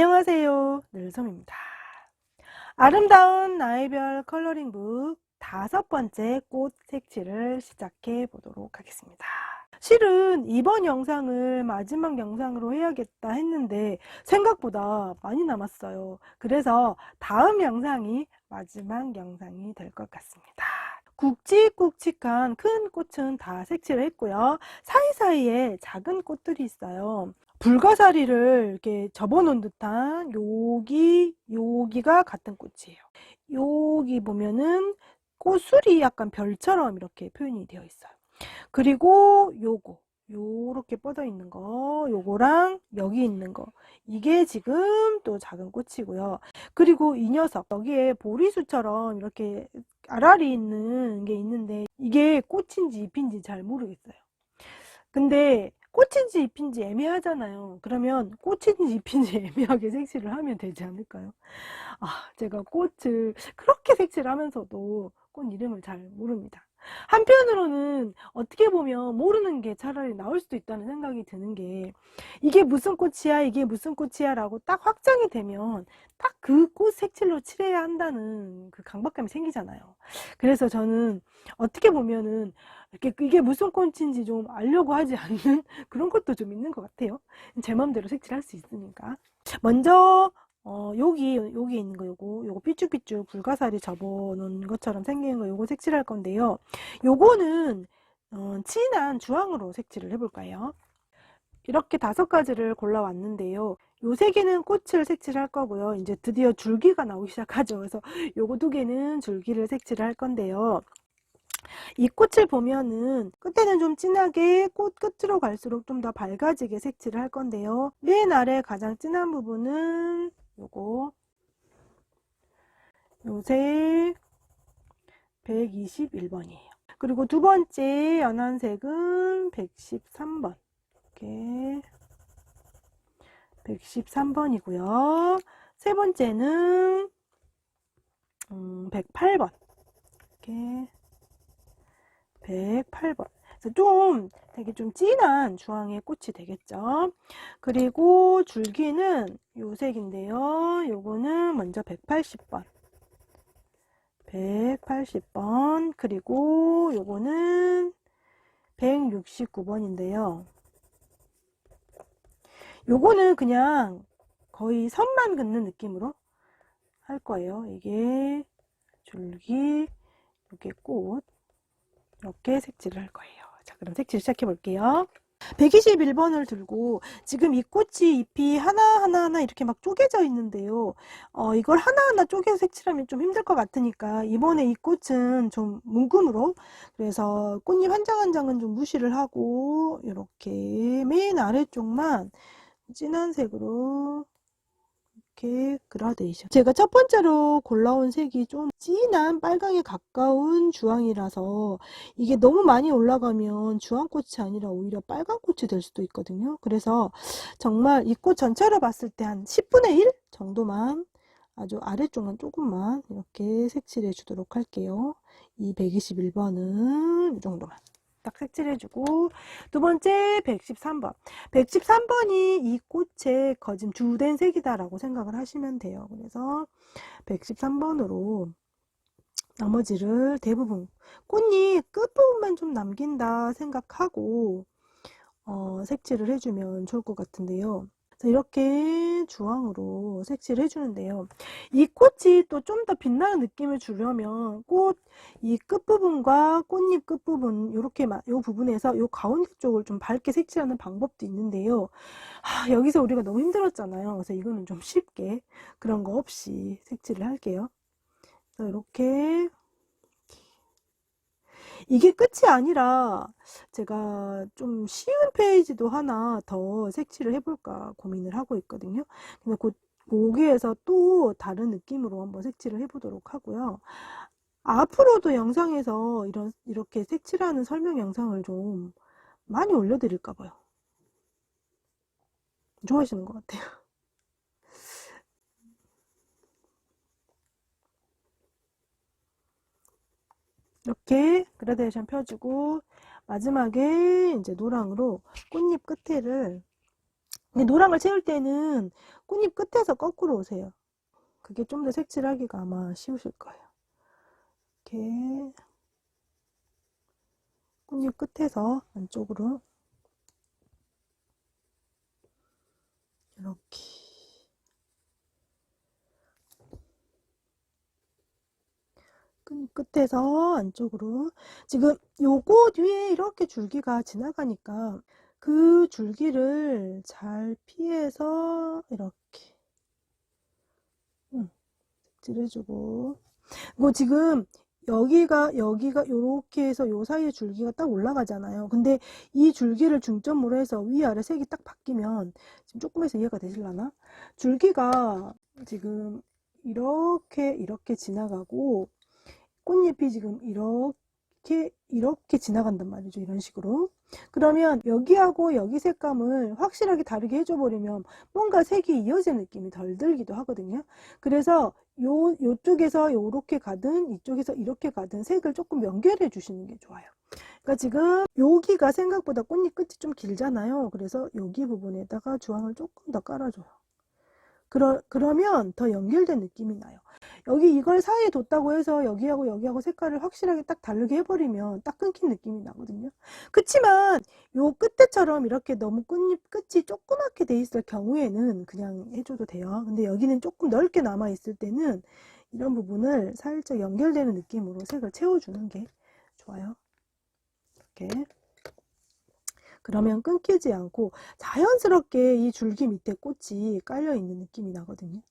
안녕하세요. 늘솜입니다. 아름다운 나의별 컬러링북 5번째 꽃 색칠을 시작해 보도록 하겠습니다. 실은 이번 영상을 마지막 영상으로 해야겠다 했는데 생각보다 많이 남았어요. 그래서 다음 영상이 마지막 영상이 될 것 같습니다. 굵직굵직한 큰 꽃은 다 색칠을 했고요. 사이사이에 작은 꽃들이 있어요. 불가사리를 이렇게 접어놓은 듯한 여기가 같은 꽃이에요. 여기 보면은 꽃술이 약간 별처럼 이렇게 표현이 되어 있어요. 그리고 요렇게 뻗어 있는 거, 요거랑 여기 있는 거, 이게 지금 또 작은 꽃이고요. 그리고 이 녀석, 여기에 보리수처럼 이렇게 알알이 있는 게 있는데 이게 꽃인지 잎인지 잘 모르겠어요. 근데 꽃인지 잎인지 애매하잖아요. 그러면 꽃인지 잎인지 애매하게 색칠을 하면 되지 않을까요? 제가 꽃을 그렇게 색칠하면서도 꽃 이름을 잘 모릅니다. 한편으로는 어떻게 보면 모르는 게 차라리 나을 수도 있다는 생각이 드는 게, 이게 무슨 꽃이야 이게 무슨 꽃이야 라고 딱 확정이 되면 딱 그 꽃 색칠로 칠해야 한다는 그 강박감이 생기잖아요. 그래서 저는 어떻게 보면은 이렇게 이게 무슨 꽃인지 좀 알려고 하지 않는 그런 것도 좀 있는 것 같아요. 제 마음대로 색칠할 수 있으니까. 먼저 여기 있는 거 요거 삐쭉삐쭉 불가사리 접어놓은 것처럼 생긴 거 요거 색칠할 건데요. 요거는 진한 주황으로 색칠을 해볼 까요? 이렇게 5가지를 골라왔는데요. 요 3개는 꽃을 색칠할 거고요. 이제 드디어 줄기가 나오기 시작하죠. 그래서 요거 2개는 줄기를 색칠할 건데요. 이 꽃을 보면은 끝에는 좀 진하게 꽃 끝으로 갈수록 좀 더 밝아지게 색칠을 할 건데요. 맨 아래 가장 진한 부분은 요색 121번이에요. 그리고 두 번째 연한 색은 113번. 이렇게 113번이고요. 세 번째는 108번. 이렇게 108번. 그래서 좀 되게 좀 진한 주황의 꽃이 되겠죠. 그리고 줄기는 요 색인데요. 요거는 먼저 180번. 180번. 그리고 요거는 169번인데요. 요거는 그냥 거의 선만 긋는 느낌으로 할 거예요. 이게 줄기, 이게 꽃. 이렇게 색칠을 할 거예요. 자, 그럼 색칠 시작해 볼게요. 121번을 들고 지금 이 꽃이 잎이 하나하나 이렇게 막 쪼개져 있는데요. 이걸 하나하나 쪼개서 색칠하면 좀 힘들 것 같으니까 이번에 이 꽃은 좀 문금으로, 그래서 꽃잎 한 장 한 장은 좀 무시를 하고 이렇게 맨 아래쪽만 진한 색으로 이렇게 그라데이션. 제가 첫 번째로 골라온 색이 좀 진한 빨강에 가까운 주황이라서 이게 너무 많이 올라가면 주황꽃이 아니라 오히려 빨강꽃이 될 수도 있거든요. 그래서 정말 이 꽃 전체로 봤을 때 한 10분의 1 정도만, 아주 아래쪽만 조금만 이렇게 색칠해 주도록 할게요. 이 121번은 이 정도만 딱 색칠해주고, 두 번째 113번. 113번이 이 꽃의 거짐 주된 색이다라고 생각을 하시면 돼요. 그래서 113번으로 나머지를 대부분 꽃잎 끝부분만 좀 남긴다 생각하고 색칠을 해주면 좋을 것 같은데요. 이렇게 주황으로 색칠을 해주는데요. 이 꽃이 또 좀 더 빛나는 느낌을 주려면 이 끝부분과 꽃잎 끝부분 요 부분에서 요 가운데 쪽을 좀 밝게 색칠하는 방법도 있는데요. 여기서 우리가 너무 힘들었잖아요. 그래서 이거는 좀 쉽게 그런 거 없이 색칠을 할게요. 그래서 이렇게, 이게 끝이 아니라 제가 좀 쉬운 페이지도 하나 더 색칠을 해볼까 고민을 하고 있거든요. 근데 거기에서 또 다른 느낌으로 한번 색칠을 해보도록 하고요. 앞으로도 영상에서 이렇게 색칠하는 설명 영상을 좀 많이 올려드릴까 봐요. 좋아하시는 것 같아요. 이렇게 그라데이션 펴주고 마지막에 이제 노랑으로 꽃잎 끝에를 근데 노랑을 채울 때는 꽃잎 끝에서 거꾸로 오세요. 그게 좀 더 색칠하기가 아마 쉬우실 거예요. 이렇게 꽃잎 끝에서 안쪽으로 이렇게 꽃잎 끝에서 안쪽으로 지금 요거 뒤에 이렇게 줄기가 지나가니까 그 줄기를 잘 피해서 이렇게 색칠해주고 뭐 지금 여기가 요렇게 해서 요 사이에 줄기가 딱 올라가잖아요. 근데 이 줄기를 중점으로 해서 위아래 색이 딱 바뀌면 지금 조금 해서 이해가 되실라나? 줄기가 지금 이렇게 지나가고 꽃잎이 지금 이렇게 지나간단 말이죠. 이런 식으로. 그러면 여기하고 여기 색감을 확실하게 다르게 해줘 버리면 뭔가 색이 이어지는 느낌이 덜 들기도 하거든요. 그래서 요쪽에서 요렇게 가든 이쪽에서 이렇게 가든 색을 조금 연결해 주시는 게 좋아요. 그러니까 지금 여기가 생각보다 꽃잎 끝이 좀 길잖아요. 그래서 여기 부분에다가 주황을 조금 더 깔아줘요. 그러면 더 연결된 느낌이 나요. 여기 이걸 사이에 뒀다고 해서 여기하고 여기하고 색깔을 확실하게 딱 다르게 해버리면 딱 끊긴 느낌이 나거든요. 그치만 요 끝에처럼 이렇게 너무 꽃잎 끝이 조그맣게 돼 있을 경우에는 그냥 해줘도 돼요. 근데 여기는 조금 넓게 남아 있을 때는 이런 부분을 살짝 연결되는 느낌으로 색을 채워주는 게 좋아요. 이렇게. 그러면 끊기지 않고 자연스럽게 이 줄기 밑에 꽃이 깔려 있는 느낌이 나거든요.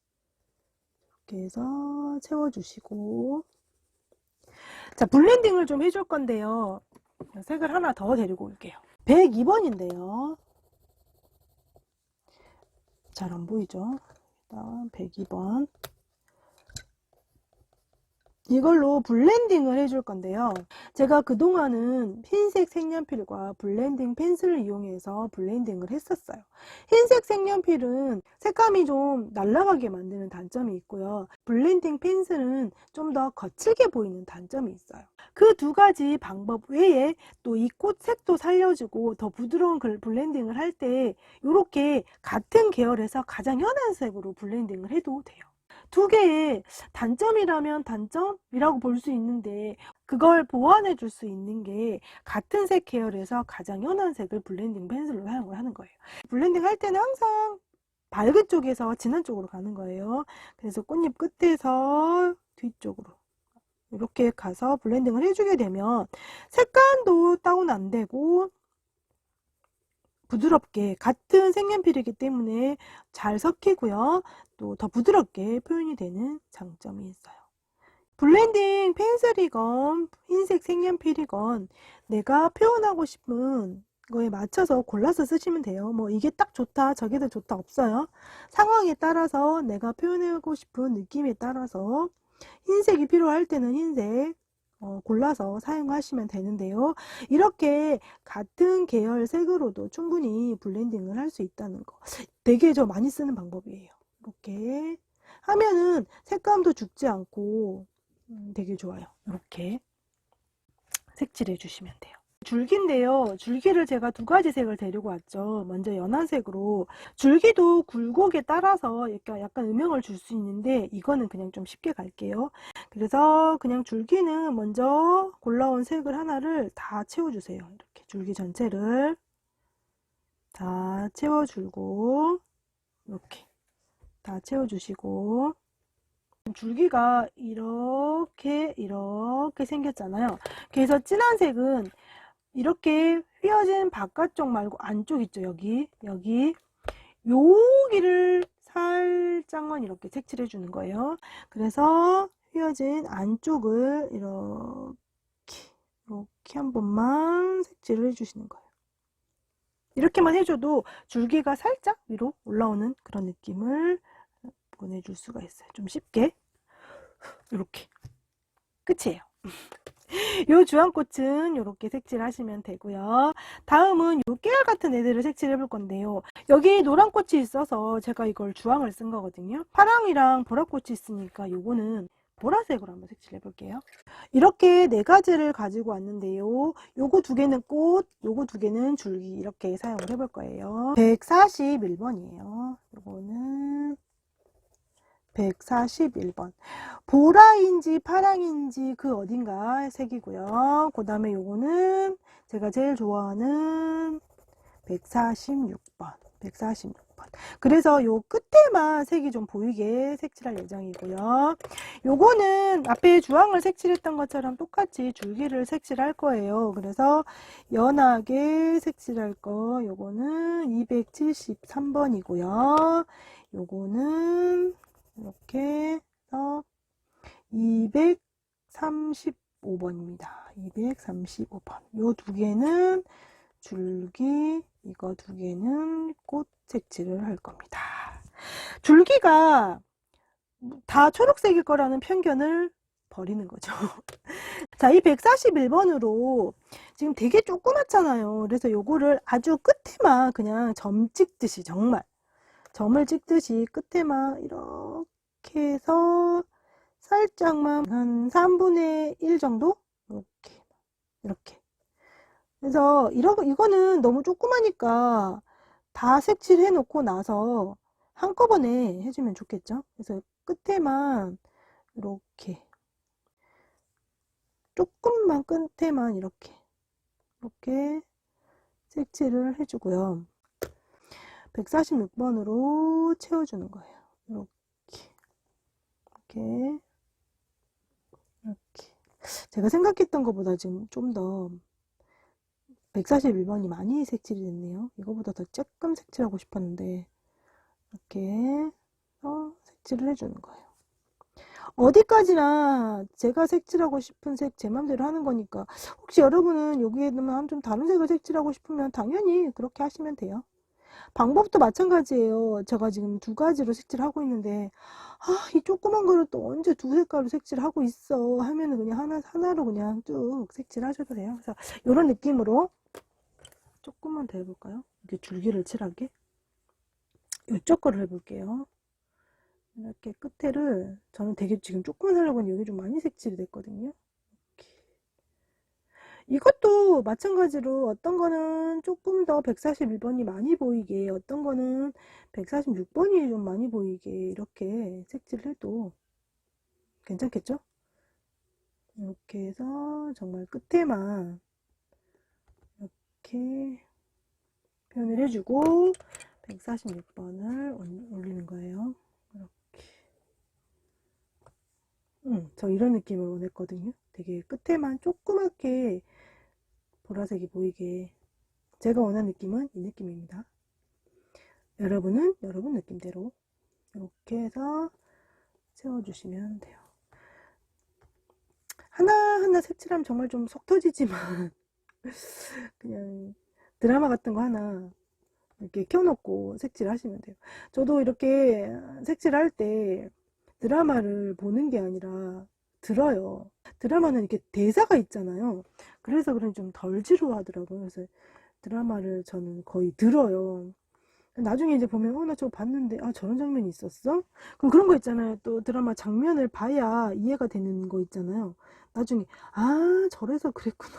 이렇게 해서 채워주시고, 자, 블렌딩을 좀 해줄 건데요. 색을 하나 더 데리고 올게요. 102번인데요. 잘 안 보이죠? 일단 102번. 이걸로 블렌딩을 해줄 건데요. 제가 그동안은 흰색 색연필과 블렌딩 펜슬을 이용해서 블렌딩을 했었어요. 흰색 색연필은 색감이 좀 날아가게 만드는 단점이 있고요. 블렌딩 펜슬은 좀 더 거칠게 보이는 단점이 있어요. 그 두 가지 방법 외에 또 이 꽃 색도 살려주고 더 부드러운 블렌딩을 할 때 이렇게 같은 계열에서 가장 연한 색으로 블렌딩을 해도 돼요. 두 개의 단점이라면 단점이라고 볼 수 있는데 그걸 보완해 줄 수 있는 게 같은 색 계열에서 가장 연한 색을 블렌딩 펜슬로 사용을 하는 거예요. 블렌딩 할 때는 항상 밝은 쪽에서 진한 쪽으로 가는 거예요. 그래서 꽃잎 끝에서 뒤쪽으로 이렇게 가서 블렌딩을 해주게 되면 색감도 다운 안 되고 부드럽게 같은 색연필이기 때문에 잘 섞이고요. 또 더 부드럽게 표현이 되는 장점이 있어요. 블렌딩 펜슬이건 흰색 색연필이건 내가 표현하고 싶은 거에 맞춰서 골라서 쓰시면 돼요. 뭐 이게 딱 좋다 저게 더 좋다 없어요. 상황에 따라서 내가 표현하고 싶은 느낌에 따라서 흰색이 필요할 때는 흰색 골라서 사용하시면 되는데요. 이렇게 같은 계열 색으로도 충분히 블렌딩을 할 수 있다는 거 되게 저 많이 쓰는 방법이에요. 이렇게 하면은 색감도 죽지 않고 되게 좋아요. 이렇게 색칠해 주시면 돼요. 줄기인데요. 줄기를 제가 두 가지 색을 데리고 왔죠. 먼저 연한색으로 줄기도 굴곡에 따라서 약간 음영을 줄 수 있는데 이거는 그냥 좀 쉽게 갈게요. 그래서 그냥 줄기는 먼저 골라온 색을 하나를 다 채워주세요. 이렇게 줄기 전체를 다 채워주고 이렇게 다 채워주시고 줄기가 이렇게 생겼잖아요. 그래서 진한 색은 이렇게 휘어진 바깥쪽 말고 안쪽 있죠. 여기를 살짝만 이렇게 색칠해 주는 거예요. 그래서 휘어진 안쪽을 이렇게 한 번만 색칠을 해 주시는 거예요. 이렇게만 해줘도 줄기가 살짝 위로 올라오는 그런 느낌을 보내줄 수가 있어요. 좀 쉽게 이렇게 끝이에요. 요 주황꽃은 이렇게 색칠하시면 되고요. 다음은 요 깨알 같은 애들을 색칠해 볼 건데요. 여기 노란 꽃이 있어서 제가 이걸 주황을 쓴 거거든요. 파랑이랑 보라꽃이 있으니까 요거는 보라색으로 한번 색칠 해볼게요. 이렇게 네 가지를 가지고 왔는데요. 요거 두 개는 꽃, 요거 두 개는 줄기 이렇게 사용을 해볼 거예요. 141번이에요. 요거는 141번. 보라인지 파랑인지 그 어딘가 색이고요. 그 다음에 요거는 제가 제일 좋아하는 146번. 146번. 그래서 요 끝에만 색이 좀 보이게 색칠할 예정이고요. 요거는 앞에 주황을 색칠했던 것처럼 똑같이 줄기를 색칠할 거예요. 그래서 연하게 색칠할 거 요거는 273번이고요. 요거는 이렇게 해서 235번입니다. 235번. 요 두 개는 줄기, 이거 두 개는 꽃 색칠을 할 겁니다. 줄기가 다 초록색일 거라는 편견을 버리는 거죠. 자, 이 141번으로 지금 되게 조그맣잖아요. 그래서 요거를 아주 끝에만 그냥 점 찍듯이 정말 점을 찍듯이 끝에만 이렇게 해서 살짝만 한 3분의 1 정도? 이렇게. 그래서 이거는 너무 조그마니까 다 색칠해 놓고 나서 한꺼번에 해주면 좋겠죠? 그래서 끝에만 이렇게 조금만 끝에만 이렇게 색칠을 해주고요. 146번으로 채워주는 거예요. 이렇게 제가 생각했던 것보다 지금 좀 더 141번이 많이 색칠이 됐네요. 이거보다 더 조금 색칠하고 싶었는데 이렇게 색칠을 해주는 거예요. 어디까지나 제가 색칠하고 싶은 색 제 맘대로 하는 거니까 혹시 여러분은 여기에만 좀 다른 색을 색칠하고 싶으면 당연히 그렇게 하시면 돼요. 방법도 마찬가지예요. 제가 지금 두 가지로 색칠하고 있는데 이 조그만 거를 또 언제 두 색깔로 색칠하고 있어 하면은 그냥 하나로 그냥 쭉 색칠하셔도 돼요. 그래서 이런 느낌으로 조금만 더 해볼까요? 이제 줄기를 칠하게 이쪽 거를 해볼게요. 이렇게 끝에를 저는 되게 지금 조금만 하려고 했는데 여기 좀 많이 색칠이 됐거든요. 이것도 마찬가지로 어떤 거는 조금 더 141번이 많이 보이게, 어떤 거는 146번이 좀 많이 보이게 이렇게 색칠을 해도 괜찮겠죠? 이렇게 해서 정말 끝에만 이렇게 표현을 해주고 146번을 올리는 거예요. 이렇게. 저 이런 느낌을 원했거든요. 되게 끝에만 조그맣게 보라색이 보이게. 제가 원하는 느낌은 이 느낌입니다. 여러분은 여러분 느낌대로 이렇게 해서 채워주시면 돼요. 하나하나 색칠하면 정말 좀 속 터지지만 그냥 드라마 같은 거 하나 이렇게 켜놓고 색칠하시면 돼요. 저도 이렇게 색칠할 때 드라마를 보는 게 아니라 들어요. 드라마는 이렇게 대사가 있잖아요. 그래서 그런지 좀 덜 지루하더라고요. 그래서 드라마를 저는 거의 들어요. 나중에 이제 보면 나 저거 봤는데 저런 장면이 있었어? 그럼 그런 거 있잖아요. 또 드라마 장면을 봐야 이해가 되는 거 있잖아요. 나중에 저래서 그랬구나.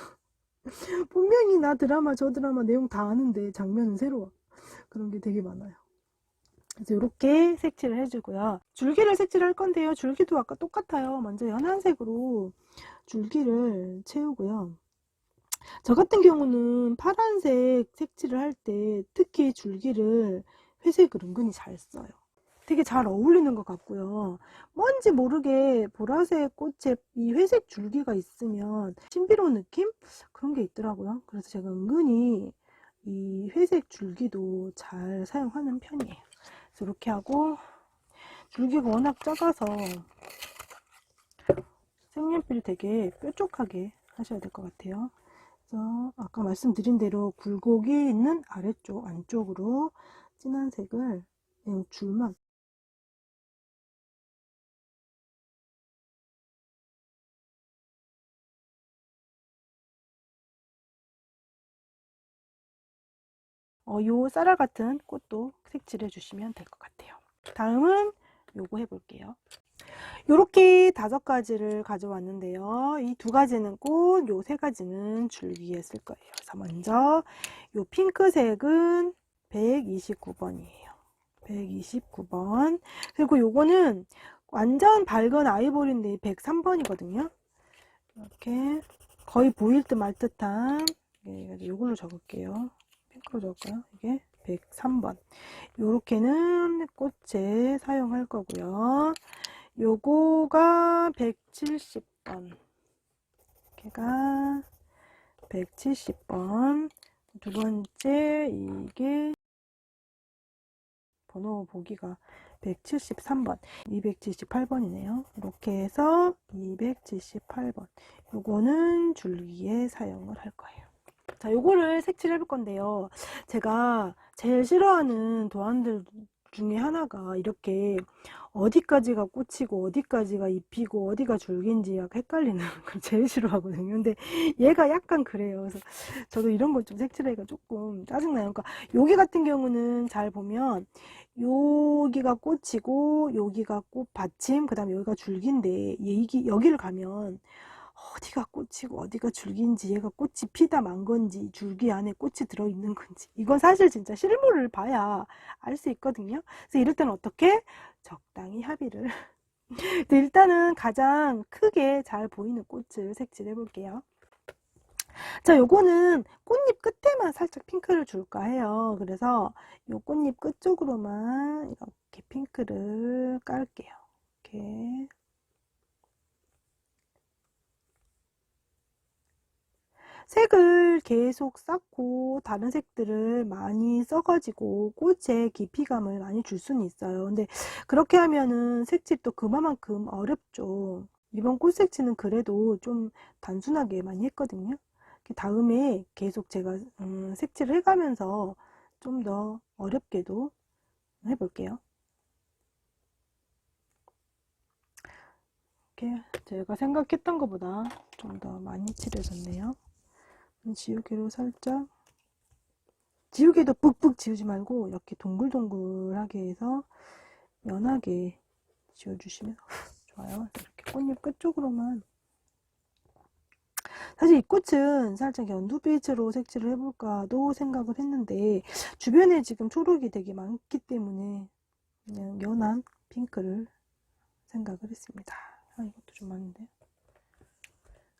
분명히 나 드라마 저 드라마 내용 다 아는데 장면은 새로워. 그런 게 되게 많아요. 그래서 이렇게 색칠을 해주고요. 줄기를 색칠할 건데요. 줄기도 아까 똑같아요. 먼저 연한색으로 줄기를 채우고요. 저 같은 경우는 파란색 색칠을 할 때 특히 줄기를 회색을 은근히 잘 써요. 되게 잘 어울리는 것 같고요. 뭔지 모르게 보라색 꽃에 이 회색 줄기가 있으면 신비로운 느낌? 그런 게 있더라고요. 그래서 제가 은근히 이 회색 줄기도 잘 사용하는 편이에요. 그래서 이렇게 하고 줄기가 워낙 작아서 색연필이 되게 뾰족하게 하셔야 될 것 같아요. 그래서 아까 말씀드린 대로 굴곡이 있는 아래쪽 안쪽으로 진한 색을 그냥 줄만 요 쌀알 같은 꽃도 색칠해 주시면 될 것 같아요. 다음은 요거 해볼게요. 요렇게 5가지를 가져왔는데요. 이 2가지는 꽃, 요 3가지는 줄기에 쓸 거예요. 그래서 먼저 요 핑크색은 129번이에요. 129번. 그리고 요거는 완전 밝은 아이보리인데 103번이거든요. 이렇게 거의 보일 듯 말 듯한, 요걸로 적을게요. 핑크로 적을까요? 이게 103번. 요렇게는 꽃에 사용할 거고요. 요거가 170번. 걔가 170번. 두 번째, 이게 번호 보기가 173번, 278번이네요. 이렇게 해서 278번. 요거는 줄기에 사용을 할 거예요. 자, 요거를 색칠해 볼 건데요. 제가 제일 싫어하는 도안들 중에 하나가 이렇게 어디까지가 꽃이고 어디까지가 잎이고 어디가 줄기인지 약간 헷갈리는 걸 제일 싫어하거든요. 근데 얘가 약간 그래요. 그래서 저도 이런 거 좀 색칠하기가 조금 짜증나요. 그러니까 여기 같은 경우는 잘 보면 여기가 꽃이고 여기가 꽃 받침, 그 다음에 여기가 줄기인데 여기를 가면 어디가 꽃이고 어디가 줄기인지, 얘가 꽃이 피다 만 건지 줄기 안에 꽃이 들어있는 건지, 이건 사실 진짜 실물을 봐야 알 수 있거든요. 그래서 이럴 때는 어떻게? 적당히 합의를. 일단은 가장 크게 잘 보이는 꽃을 색칠해 볼게요. 자, 요거는 꽃잎 끝에만 살짝 핑크를 줄까 해요. 그래서 요 꽃잎 끝쪽으로만 이렇게 핑크를 깔게요. 이렇게. 색을 계속 쌓고 다른 색들을 많이 써가지고 꽃에 깊이감을 많이 줄 수는 있어요. 근데 그렇게 하면은 색칠이 또 그만큼 어렵죠. 이번 꽃 색칠은 그래도 좀 단순하게 많이 했거든요. 다음에 계속 제가 색칠을 해가면서 좀 더 어렵게도 해볼게요. 이렇게 제가 생각했던 것보다 좀 더 많이 칠해졌네요. 지우개로 살짝, 지우개도 뿍뿍 지우지 말고 이렇게 동글동글하게 해서 연하게 지워주시면 좋아요. 이렇게 꽃잎 끝쪽으로만. 사실 이 꽃은 살짝 연두빛으로 색칠을 해볼까도 생각을 했는데 주변에 지금 초록이 되게 많기 때문에 그냥 연한 핑크를 생각을 했습니다. 아, 이것도 좀 많은데.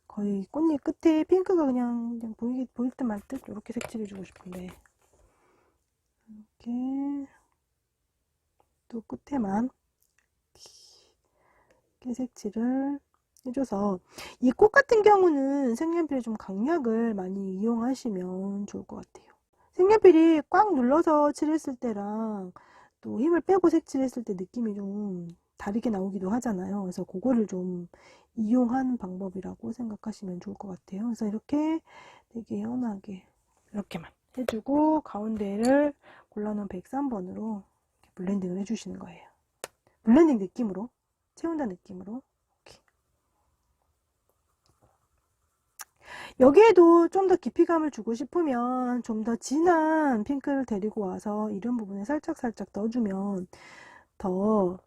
거의 꽃잎 끝에 핑크가 그냥 보일 듯 말 듯 이렇게 색칠해주고 싶은데, 이렇게 또 끝에만 이렇게 색칠을 해줘서, 이 꽃 같은 경우는 색연필이 좀 강약을 많이 이용하시면 좋을 것 같아요. 색연필이 꽉 눌러서 칠했을 때랑 또 힘을 빼고 색칠했을 때 느낌이 좀 다르게 나오기도 하잖아요. 그래서 그거를 좀 이용하는 방법이라고 생각하시면 좋을 것 같아요. 그래서 이렇게 되게 연하게 이렇게만 해주고 가운데를 골라놓은 103번으로 블렌딩을 해주시는 거예요. 블렌딩 느낌으로, 채운다 느낌으로. 여기에도 좀 더 깊이감을 주고 싶으면 좀 더 진한 핑크를 데리고 와서 이런 부분에 살짝살짝 넣어주면 더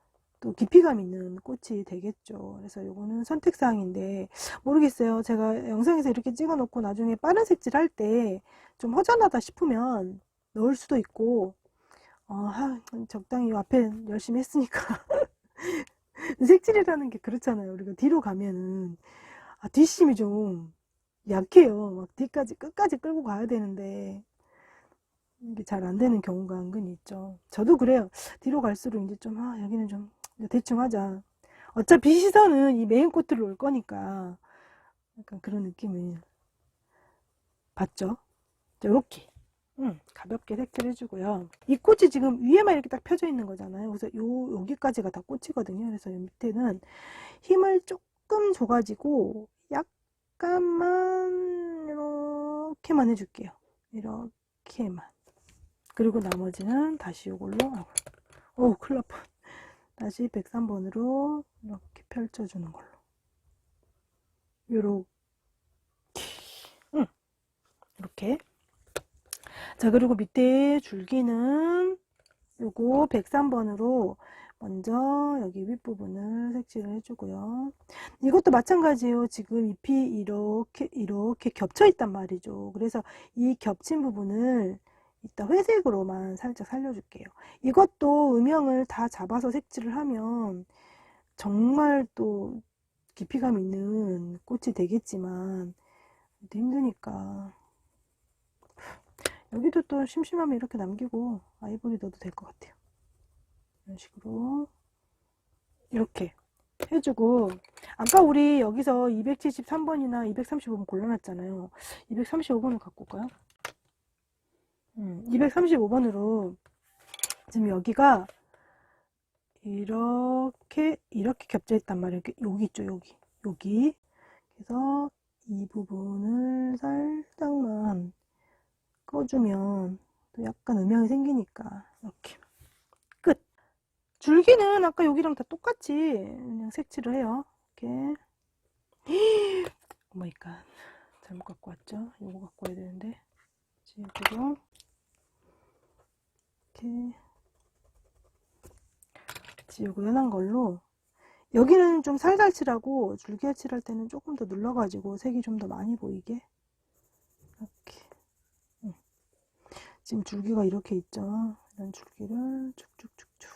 또 깊이감 있는 꽃이 되겠죠. 그래서 이거는 선택사항인데 모르겠어요. 제가 영상에서 이렇게 찍어 놓고 나중에 빠른 색칠 할 때 좀 허전하다 싶으면 넣을 수도 있고, 적당히 앞에 열심히 했으니까. 색칠이라는 게 그렇잖아요. 우리가 뒤로 가면은 뒷심이 좀 약해요. 막 뒤까지 끝까지 끌고 가야 되는데 이게 잘 안 되는 경우가 은근히 있죠. 저도 그래요. 뒤로 갈수록 이제 좀 여기는 좀 대충 하자. 어차피 시선은 이 메인 꽃으로 올 거니까 약간 그런 느낌을 받죠. 이렇게 가볍게 색칠 해주고요. 이 꽃이 지금 위에만 이렇게 딱 펴져 있는 거잖아요. 그래서 여기까지가 다 꽃이거든요. 그래서 이 밑에는 힘을 조금 줘가지고 약간만 이렇게만 해줄게요. 이렇게만. 그리고 나머지는 다시 이걸로, 큰일 날 뻔. 다시 103번으로 이렇게 펼쳐주는 걸로. 요렇게. 이렇게. 자, 그리고 밑에 줄기는 요거 103번으로 먼저 여기 윗부분을 색칠을 해주고요. 이것도 마찬가지예요. 지금 잎이 이렇게 겹쳐 있단 말이죠. 그래서 이 겹친 부분을 이따 회색으로만 살짝 살려줄게요. 이것도 음영을 다 잡아서 색칠을 하면 정말 또 깊이감 있는 꽃이 되겠지만 힘드니까 여기도 또 심심하면 이렇게 남기고 아이보리 넣어도 될 것 같아요. 이런 식으로 이렇게 해주고, 아까 우리 여기서 273번이나 235번 골라놨잖아요. 235번을 갖고 올까요? 235번으로 지금 여기가 이렇게 겹쳐 있단 말이에요. 여기 있죠, 여기. 그래서 이 부분을 살짝만 꺼주면 또 약간 음영이 생기니까 이렇게 끝. 줄기는 아까 여기랑 다 똑같이 그냥 색칠을 해요. 이렇게. 오마이갓, 잘못 갖고 왔죠? 요거 갖고 와야 되는데. 지우고 이렇게 지우고 연한 걸로, 여기는 좀 살살 칠하고 줄기에 칠할 때는 조금 더 눌러가지고 색이 좀 더 많이 보이게 이렇게. 지금 줄기가 이렇게 있죠. 이런 줄기를 쭉쭉쭉쭉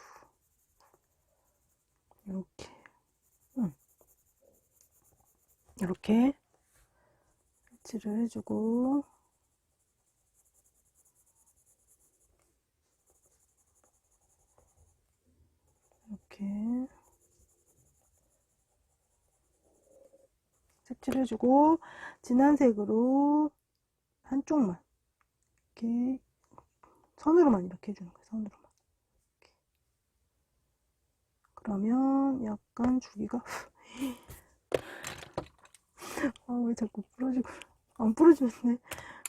이렇게 이렇게 칠을 해주고, 이렇게 색칠해주고, 진한 색으로 한쪽만 이렇게 선으로만 이렇게 해주는 거예요. 선으로만. 이렇게. 그러면 약간 줄기가 왜 자꾸 부러지고, 안 부러지는데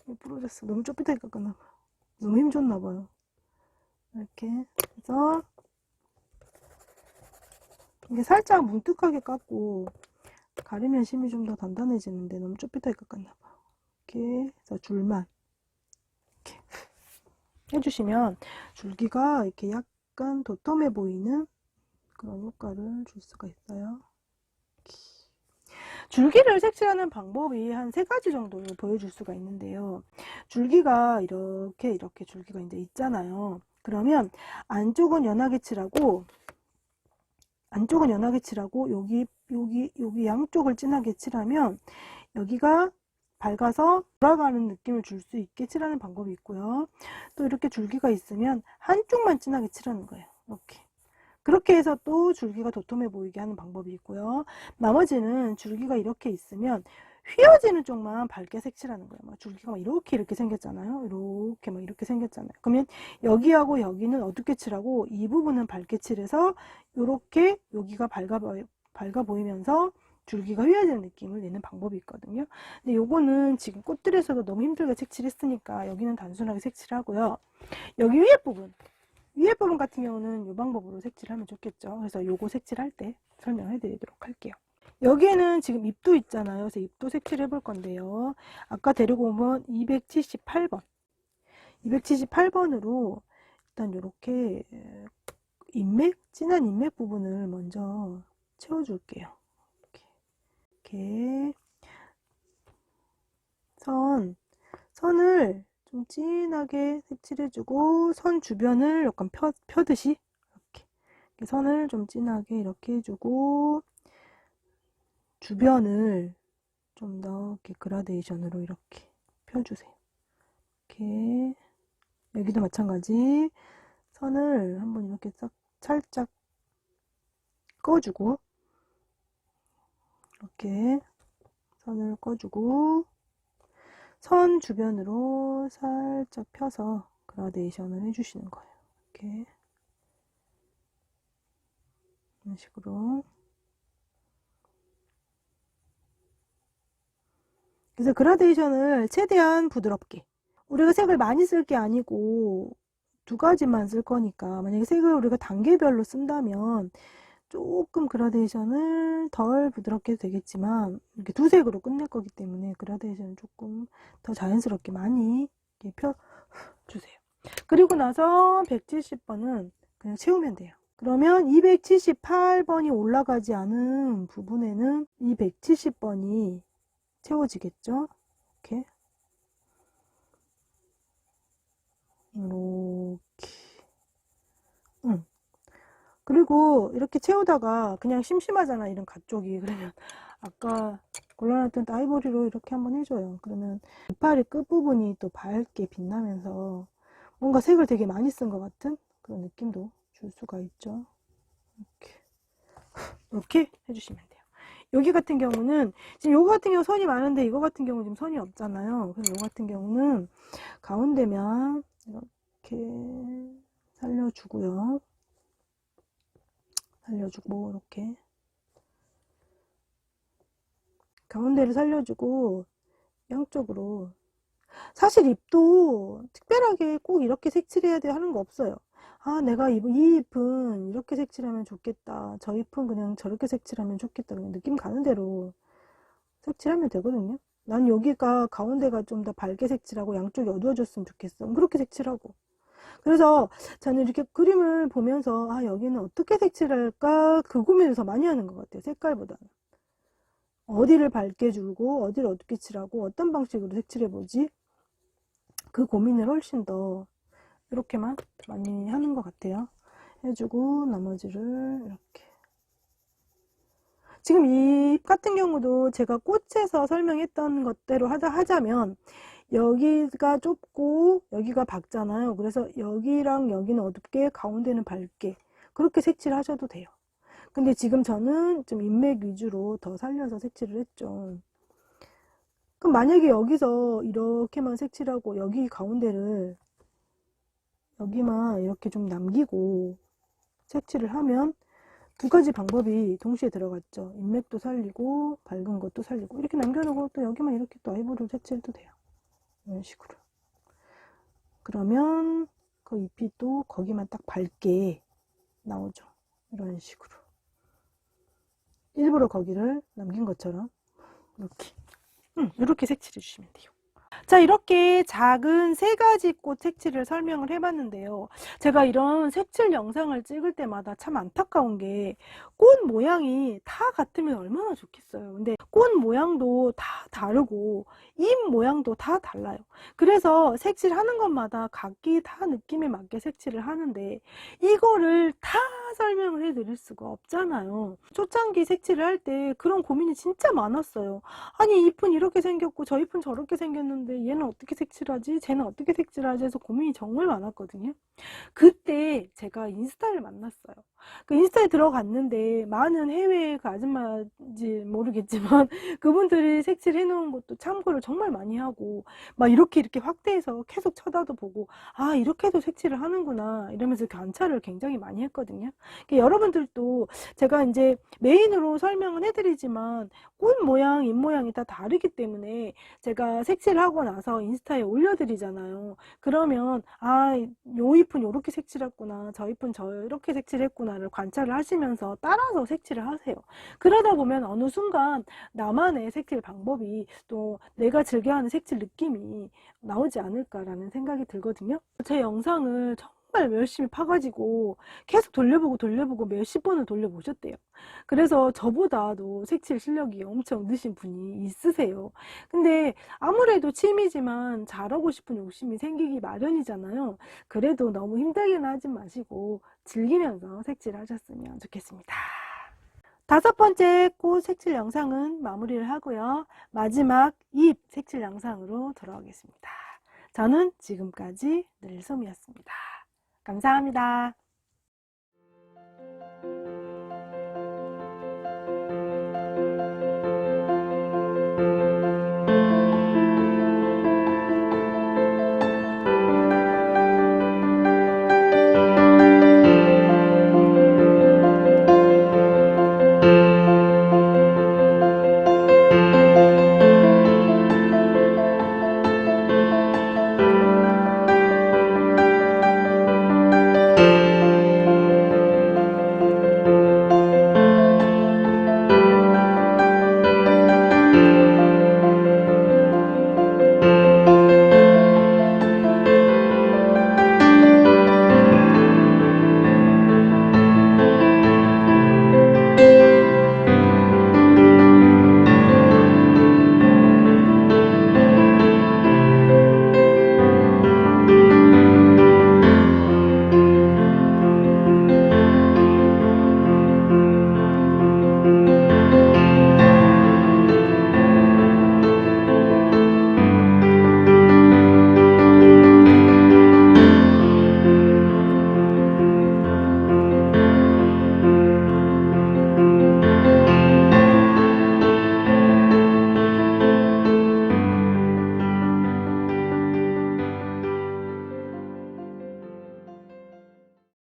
왜 부러졌어? 너무 좁히게 깎았나봐. 너무 힘줬나봐요. 이렇게 해서 이게 살짝 뭉툭하게 깎고 가리면 심이 좀 더 단단해지는데 너무 좁히게 깎았나봐. 이렇게 해서 줄만 이렇게 해주시면 줄기가 이렇게 약간 도톰해 보이는 그런 효과를 줄 수가 있어요. 줄기를 색칠하는 방법이 한 3가지 정도 보여줄 수가 있는데요. 줄기가 이렇게 줄기가 이제 있잖아요. 그러면 안쪽은 연하게 칠하고 여기 양쪽을 진하게 칠하면 여기가 밝아서 돌아가는 느낌을 줄 수 있게 칠하는 방법이 있고요. 또 이렇게 줄기가 있으면 한쪽만 진하게 칠하는 거예요. 이렇게. 그렇게 해서 또 줄기가 도톰해 보이게 하는 방법이 있고요. 나머지는 줄기가 이렇게 있으면 휘어지는 쪽만 밝게 색칠하는 거예요. 막 줄기가 막 이렇게 생겼잖아요. 이렇게 생겼잖아요. 그러면 여기하고 여기는 어둡게 칠하고 이 부분은 밝게 칠해서 이렇게 여기가 밝아 보이면서 줄기가 휘어지는 느낌을 내는 방법이 있거든요. 근데 요거는 지금 꽃들에서도 너무 힘들게 색칠했으니까 여기는 단순하게 색칠하고요. 여기 위에 부분 같은 경우는 이 방법으로 색칠하면 좋겠죠. 그래서 요거 색칠할 때 설명해 드리도록 할게요. 여기에는 지금 잎도 있잖아요. 그래서 잎도 색칠해 볼 건데요. 아까 데리고 오면 278번. 278번으로 일단 이렇게 진한 인맥 부분을 먼저 채워줄게요. 이렇게 선을 좀 진하게 색칠해주고, 선 주변을 약간 펴듯이 이렇게 선을 좀 진하게 이렇게 해주고, 주변을 좀 더 이렇게 그라데이션으로 이렇게 펴주세요. 이렇게 여기도 마찬가지 선을 한번 이렇게 살짝 꺼주고, 이렇게 선을 꺼주고 선 주변으로 살짝 펴서 그라데이션을 해주시는 거예요. 이렇게 이런 식으로. 그래서 그라데이션을 최대한 부드럽게, 우리가 색을 많이 쓸 게 아니고 2가지만 쓸 거니까 만약에 색을 우리가 단계별로 쓴다면 조금 그라데이션을 덜 부드럽게 해도 되겠지만 이렇게 2색으로 끝낼 거기 때문에 그라데이션을 조금 더 자연스럽게 많이 이렇게 펴주세요. 그리고 나서 170번은 그냥 채우면 돼요. 그러면 278번이 올라가지 않은 부분에는 이 170번이 채워지겠죠? 이렇게. 이렇게. 그리고 이렇게 채우다가 그냥 심심하잖아, 이런 가쪽이. 그러면 아까 골라놨던 아이보리로 이렇게 한번 해줘요. 그러면 이파리 끝부분이 또 밝게 빛나면서 뭔가 색을 되게 많이 쓴 것 같은 그런 느낌도 줄 수가 있죠. 이렇게 해주시면 돼요. 여기 같은 경우는 지금 요거 같은 경우 선이 많은데 이거 같은 경우 지금 선이 없잖아요. 그래서 요거 같은 경우는 가운데면 이렇게 살려주고요. 살려주고 이렇게 가운데를 살려주고 양쪽으로. 사실 잎도 특별하게 꼭 이렇게 색칠해야 돼 하는 거 없어요. 아, 내가 이 잎은 이렇게 색칠하면 좋겠다, 저 잎은 그냥 저렇게 색칠하면 좋겠다, 그냥 느낌 가는 대로 색칠하면 되거든요. 난 여기가 가운데가 좀 더 밝게 색칠하고 양쪽이 어두워졌으면 좋겠어, 그렇게 색칠하고. 그래서 저는 이렇게 그림을 보면서 아, 여기는 어떻게 색칠할까 그 고민을 더 많이 하는 것 같아요. 색깔보다는 어디를 밝게 주고 어디를 어둡게 칠하고 어떤 방식으로 색칠해 보지, 그 고민을 훨씬 더 이렇게만 많이 하는 것 같아요. 해주고 나머지를 이렇게. 지금 이 같은 경우도 제가 꽃에서 설명했던 것대로 하자면 여기가 좁고 여기가 밝잖아요. 그래서 여기랑 여기는 어둡게 가운데는 밝게 그렇게 색칠하셔도 돼요. 근데 지금 저는 좀 인맥 위주로 더 살려서 색칠을 했죠. 그럼 만약에 여기서 이렇게만 색칠하고 여기 가운데를 여기만 이렇게 좀 남기고 색칠을 하면 두 가지 방법이 동시에 들어갔죠. 인맥도 살리고 밝은 것도 살리고. 이렇게 남겨놓고 또 여기만 이렇게 또 아이보리로 색칠해도 돼요. 이런 식으로. 그러면 그 잎이 또 거기만 딱 밝게 나오죠. 이런 식으로. 일부러 거기를 남긴 것처럼 이렇게 이렇게 색칠해 주시면 돼요. 자, 이렇게 작은 세 가지 꽃 색칠을 설명을 해봤는데요. 제가 이런 색칠 영상을 찍을 때마다 참 안타까운 게 꽃 모양이 다 같으면 얼마나 좋겠어요. 근데 꽃 모양도 다 다르고 잎 모양도 다 달라요. 그래서 색칠하는 것마다 각기 다 느낌에 맞게 색칠을 하는데 이거를 다 설명을 해드릴 수가 없잖아요. 초창기 색칠을 할 때 그런 고민이 진짜 많았어요. 아니, 잎은 이렇게 생겼고 저 잎은 저렇게 생겼는데 얘는 어떻게 색칠하지? 쟤는 어떻게 색칠하지? 해서 고민이 정말 많았거든요. 그때 제가 인스타를 만났어요. 그 인스타에 들어갔는데 많은 해외 그 아줌마인지 모르겠지만 그분들이 색칠해 놓은 것도 참고를 정말 많이 하고 막 이렇게 확대해서 계속 쳐다도 보고 아, 이렇게도 색칠을 하는구나 이러면서 관찰을 굉장히 많이 했거든요. 여러분들도 제가 이제 메인으로 설명은 해드리지만 꽃 모양, 잎 모양이 다 다르기 때문에 제가 색칠하고 나서 인스타에 올려드리잖아요. 그러면 아, 요 잎은 요렇게 색칠했구나, 저 잎은 저렇게 색칠했구나를 관찰을 하시면서 따라서 색칠을 하세요. 그러다 보면 어느 순간 나만의 색칠 방법이 또 내가 즐겨하는 색칠 느낌이 나오지 않을까라는 생각이 들거든요. 제 영상을 정말 열심히 파가지고 계속 돌려보고 몇십 번을 돌려보셨대요. 그래서 저보다도 색칠 실력이 엄청 느신 분이 있으세요. 근데 아무래도 취미지만 잘하고 싶은 욕심이 생기기 마련이잖아요. 그래도 너무 힘들게는 하지 마시고 즐기면서 색칠하셨으면 좋겠습니다. 5번째 꽃 색칠 영상은 마무리를 하고요. 마지막 잎 색칠 영상으로 돌아오겠습니다. 저는 지금까지 늘솜이었습니다. 감사합니다.